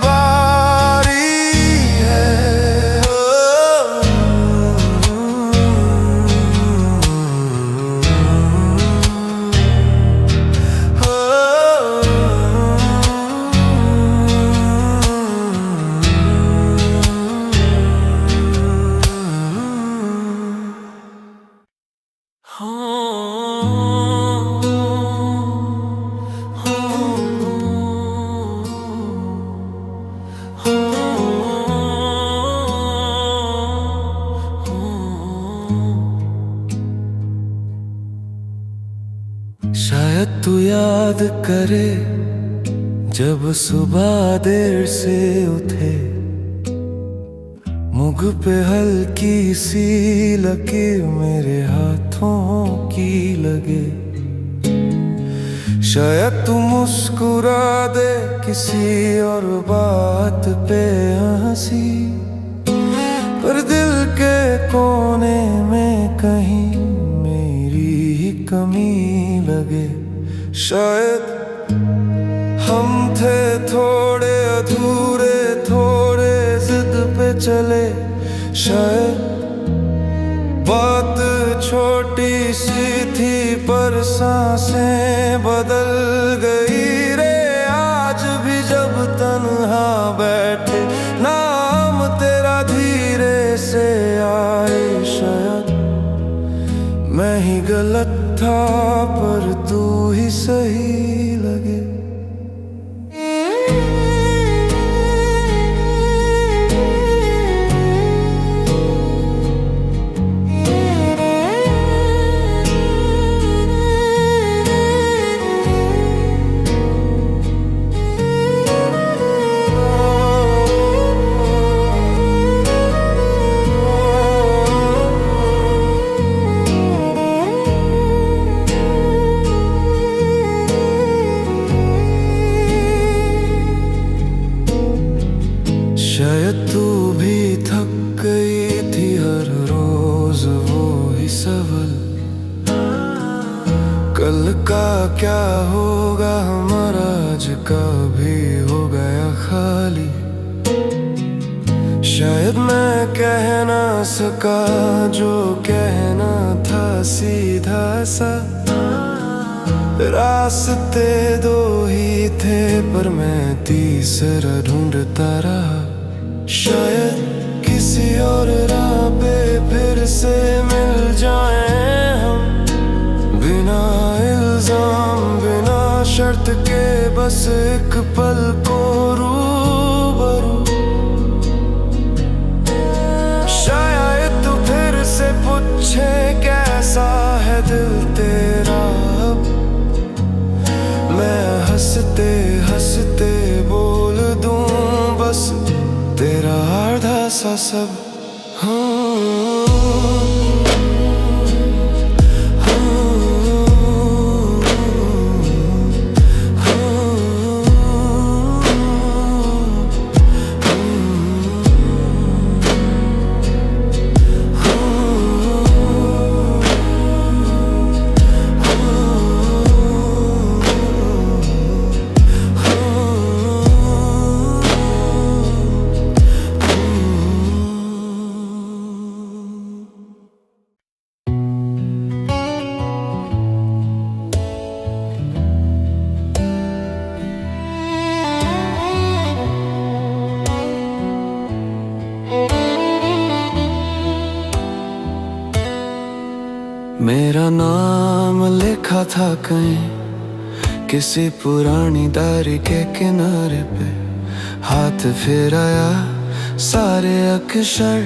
शायद तू याद करे जब सुबह देर से उठे, मुझ पे हल्की सी लकीर मेरे हाथों की लगे। शायद तू मुस्कुरा दे किसी और बात पे हंसी, पर दिल के कोने में कहीं मेरी ही कमी लगे। शायद हम थे थोड़े अधूरे, थोड़े जिद पे चले, शायद बात छोटी सी थी पर सांसें बदल गई रे। आज भी जब तन्हा बैठे नाम तेरा धीरे से आए, शायद मैं ही गलत था पर तू ही सही लगे। शायद तू भी थक गई थी हर रोज वो ही सवाल, कल का क्या होगा हमारा आज का भी हो गया खाली। शायद मैं कह ना सका जो कहना था सीधा सा, रास्ते दो ही थे पर मैं तीसरा ढूंढता रहा। शायद किसी और राह पे फिर से मिल जाएं हम, बिना इल्जाम बिना शर्त के, बस एक पल को रूबरू। शायद तू फिर से पूछे कैसा है दिल तेरा अब, मैं हंसते हंसते बोल दूं बस तेरा आधा सा सब। मेरा नाम लिखा था कहीं किसी पुरानी डायरी के किनारे पे, हाथ फिराया सारे अक्षर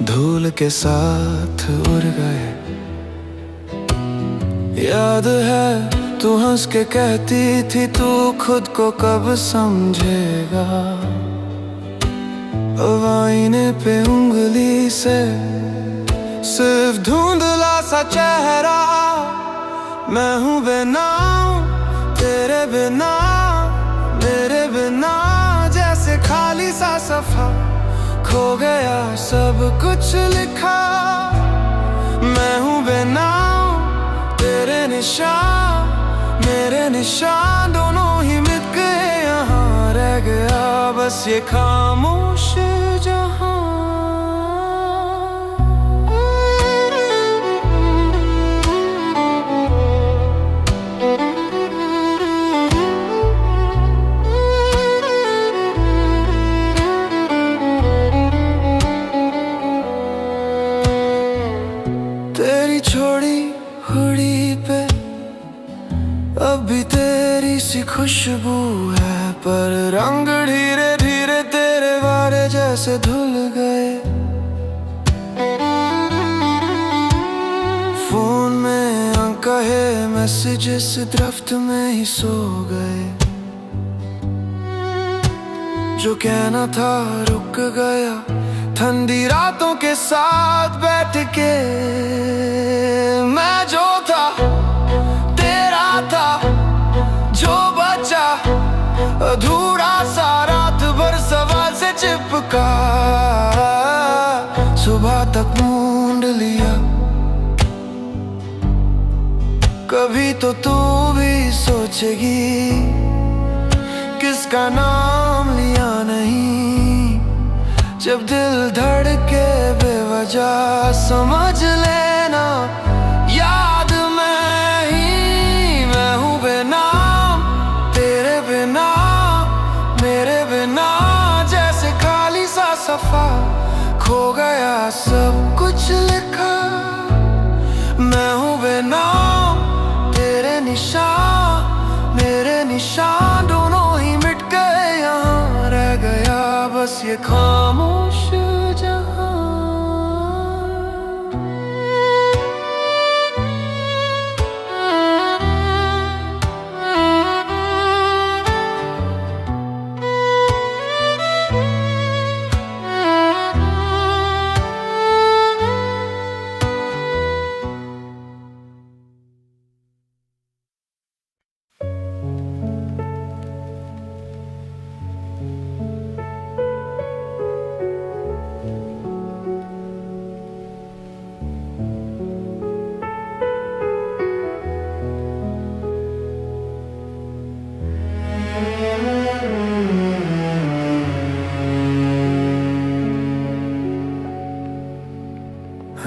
धूल के साथ उड़ गए। याद है तू हंस के कहती थी तू खुद को कब समझेगा, अब आईने पे उंगली से सिर्फ धुंधला सा चेहरा। मैं हूँ बेनाम तेरे बिना, मेरे बिना जैसे खाली सा सफा, खो गया सब कुछ लिखा। मैं हूँ बेनाम तेरे निशान, मेरे निशान दोनों ही मिट गए। यहाँ रह गया बस ये खामोश जहां। छोड़ी हुड़ी पे अब भी तेरी सी खुशबू है, पर रंग धीरे धीरे तेरे वारे जैसे धुल गए। फोन में अनकहे मैसेजेस दरख्त में ही सो गए। जो कहना था रुक गया ठंडी रातों के साथ बैठ के। मैं जो था तेरा था, जो बचा अधूरा सा रात भर सवाल से चिपका। सुबह तक ढूंढ लिया, कभी तो तू भी सोचेगी किसका नाम लिया नहीं। जब दिल धड़के बेवजह समझ लेना याद मैं ही। मैं हूँ बेनाम तेरे बिना, मेरे बिना जैसे खाली सा सफा, खो गया सब कुछ लिखा। मैं हूँ बेनाम तेरे निशान, मेरे निशान दोनों ही मिट गए। यहाँ रह गया बस ये खामोश जहां।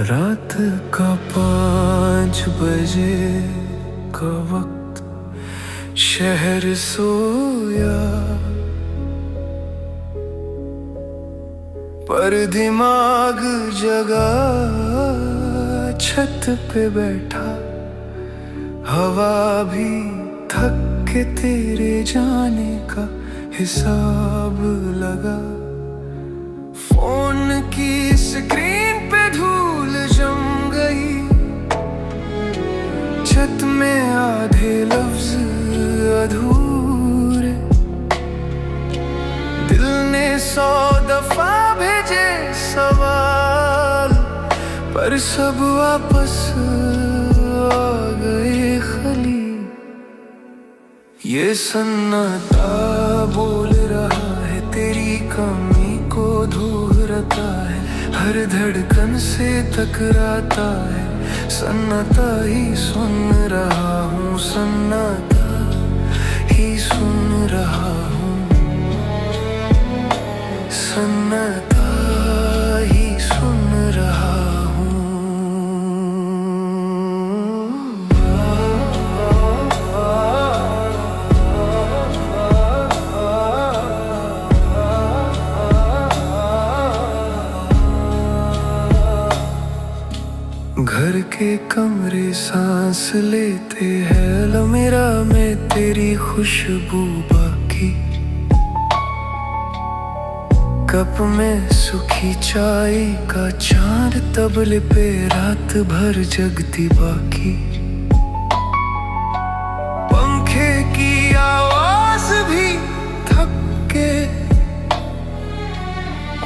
रात का 5 बजे का वक्त, शहर सोया पर दिमाग जगा। छत पे बैठा हवा भी थक के तेरे जाने का हिसाब लगा। फोन की स्क्रीन पे धूल जम गई, छत में आधे लफ्ज अधूरे। दिल ने 100 दफा भेजे वापस आ गए खली। ये सन्नाटा बोल रहा है, तेरी कमी को दोहराता है, हर धड़कन से टकराता है। सन्नाटा ही सुन रहा हूँ, सन्नाटा ही सुन रहा हूँ, सन्नाटा ही सुन रहा हूँ। घर के कमरे सांस लेते हैं, अलमीरा में तेरी खुशबू बाकी, कप में सूखी चाय का चांद, तबले पे रात भर जगती बाकी। पंखे की आवाज भी थक के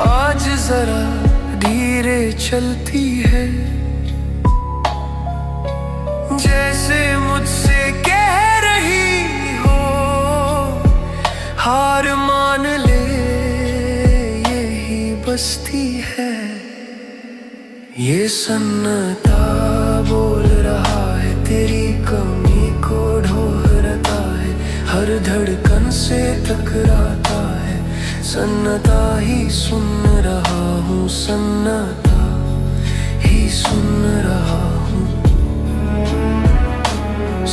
आज जरा धीरे चलती है, जैसे मुझसे कह रही हो हार मान ले, यही बस्ती है। ये सन्नाटा बोल रहा है, तेरी कमी को दोहराता है, हर धड़कन से टकराता है। सन्नाटा ही सुन रहा हूँ, सन्नाटा ही सुन रहा हूँ,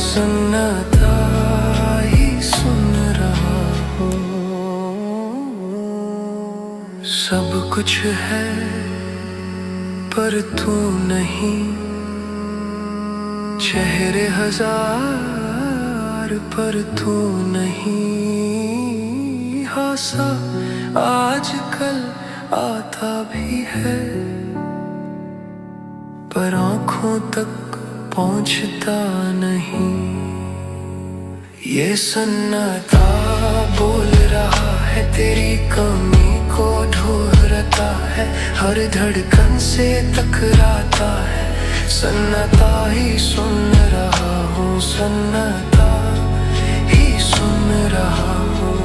सन्नाटा ही सुन रहा हूँ। सब कुछ है पर तू नहीं, चेहरे हजार पर तू नहीं, हासा आजकल आता भी है पर आँखों तक पहुंचता नहीं। ये सन्नाटा बोल रहा है, तेरी कमी को दोहराता है, हर धड़कन से टकराता है। सन्नाटा ही सुन रहा हूँ, सन्नाटा ही सुन रहा हूँ,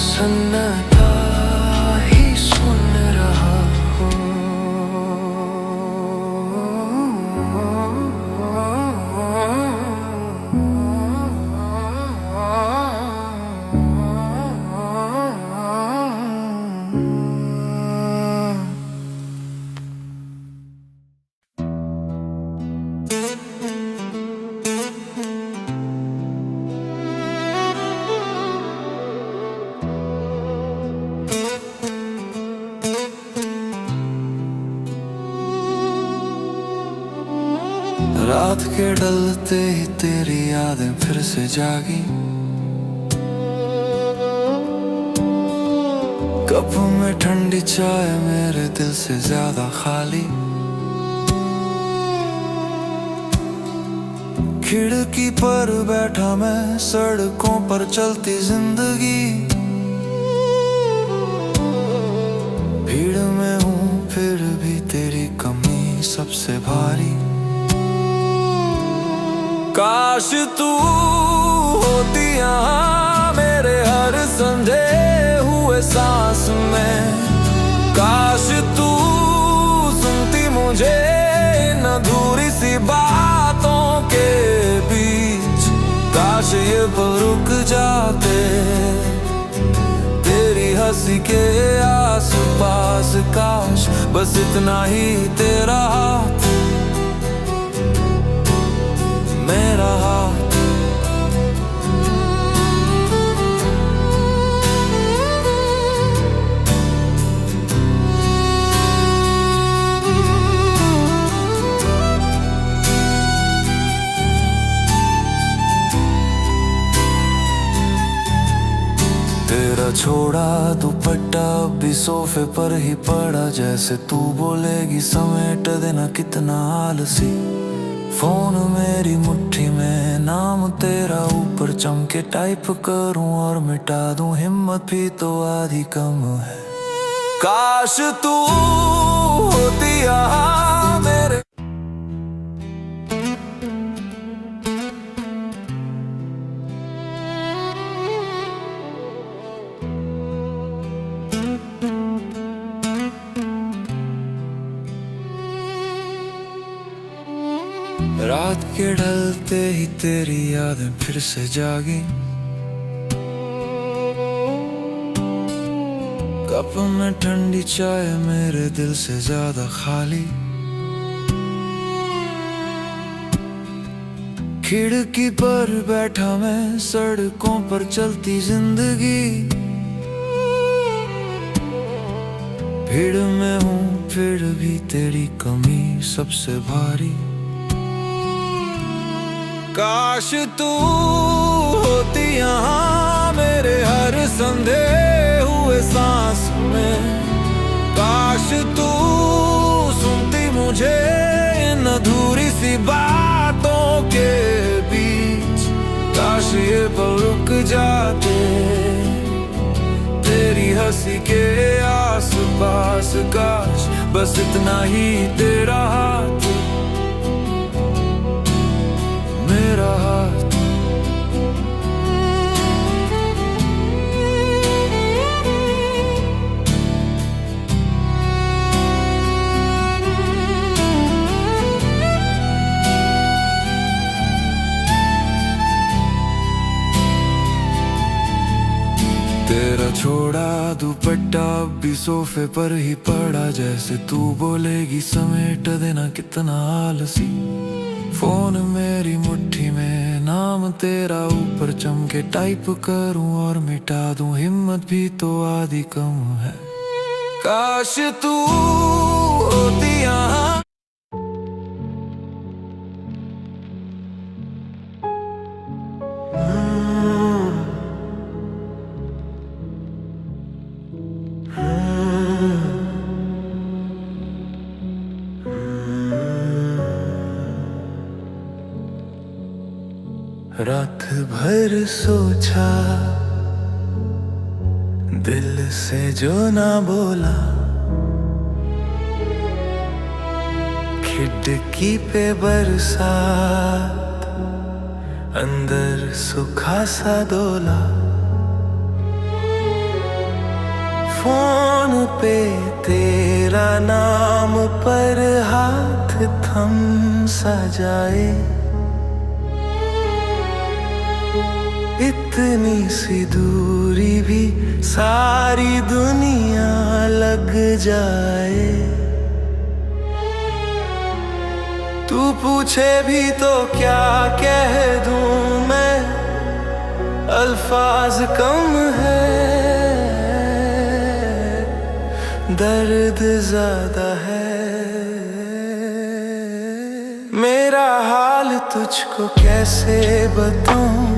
सन्नाटा ही सुन रहा हूँ। रात के ढलते ही तेरी यादें फिर से जागी, कप में ठंडी चाय मेरे दिल से ज्यादा खाली। खिड़की पर बैठा मैं, सड़कों पर चलती जिंदगी, भीड़ में हूँ फिर भी तेरी कमी सबसे भारी। काश तू होती यहाँ मेरे हर संधे हुए सांस में, काश तू सुनती मुझे इन अधूरी सी बातों के बीच, काश ये पल रुक जाते तेरी हंसी के आस पास, काश बस इतना ही तेरा हाथ मेरा हाथ। तेरा छोड़ा दुपट्टा भी सोफे पर ही पड़ा, जैसे तू बोलेगी समेट देना कितना आलसी। फोन मेरी मुट्ठी में, नाम तेरा ऊपर चमके, टाइप करूं और मिटा दूं, हिम्मत भी तो आधी कम है। काश तू होती यहाँ रात के ढलते ही तेरी यादें फिर से जागी। कप में ठंडी चाय मेरे दिल से ज्यादा खाली। खिड़की पर बैठा मैं सड़कों पर चलती जिंदगी। भीड़ में हूँ फिर भी तेरी कमी सबसे भारी। काश तू होती यहाँ मेरे हर संधे हुए सांस में। काश तू सुनती मुझे इन अधूरी सी बातों के बीच। काश ये पल रुक जाते तेरी हंसी के आस पास। काश बस इतना ही तेरा हाथ मेरा हाथ। तेरा छोड़ा दुपट्टा भी सोफे पर ही पड़ा। जैसे तू बोलेगी समेट देना कितना आलसी। फोन मेरी मुट्ठी में नाम तेरा ऊपर चमके। टाइप करूं और मिटा दूं हिम्मत भी तो आधी कम है। काश तू होती यहाँ। रात भर सोचा दिल से जो ना बोला। खिड़की पे बरसात अंदर सूखा सा दोला। फोन पे तेरा नाम पर हाथ थम सा जाए। इतनी सी दूरी भी सारी दुनिया लग जाए। तू पूछे भी तो क्या कह दूं मैं, अल्फाज कम है। दर्द ज्यादा है। मेरा हाल तुझको कैसे बताऊं,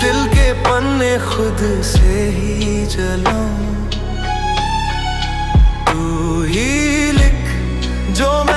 दिल के पन्ने खुद से ही जलाऊं। तू ही लिख जो मैं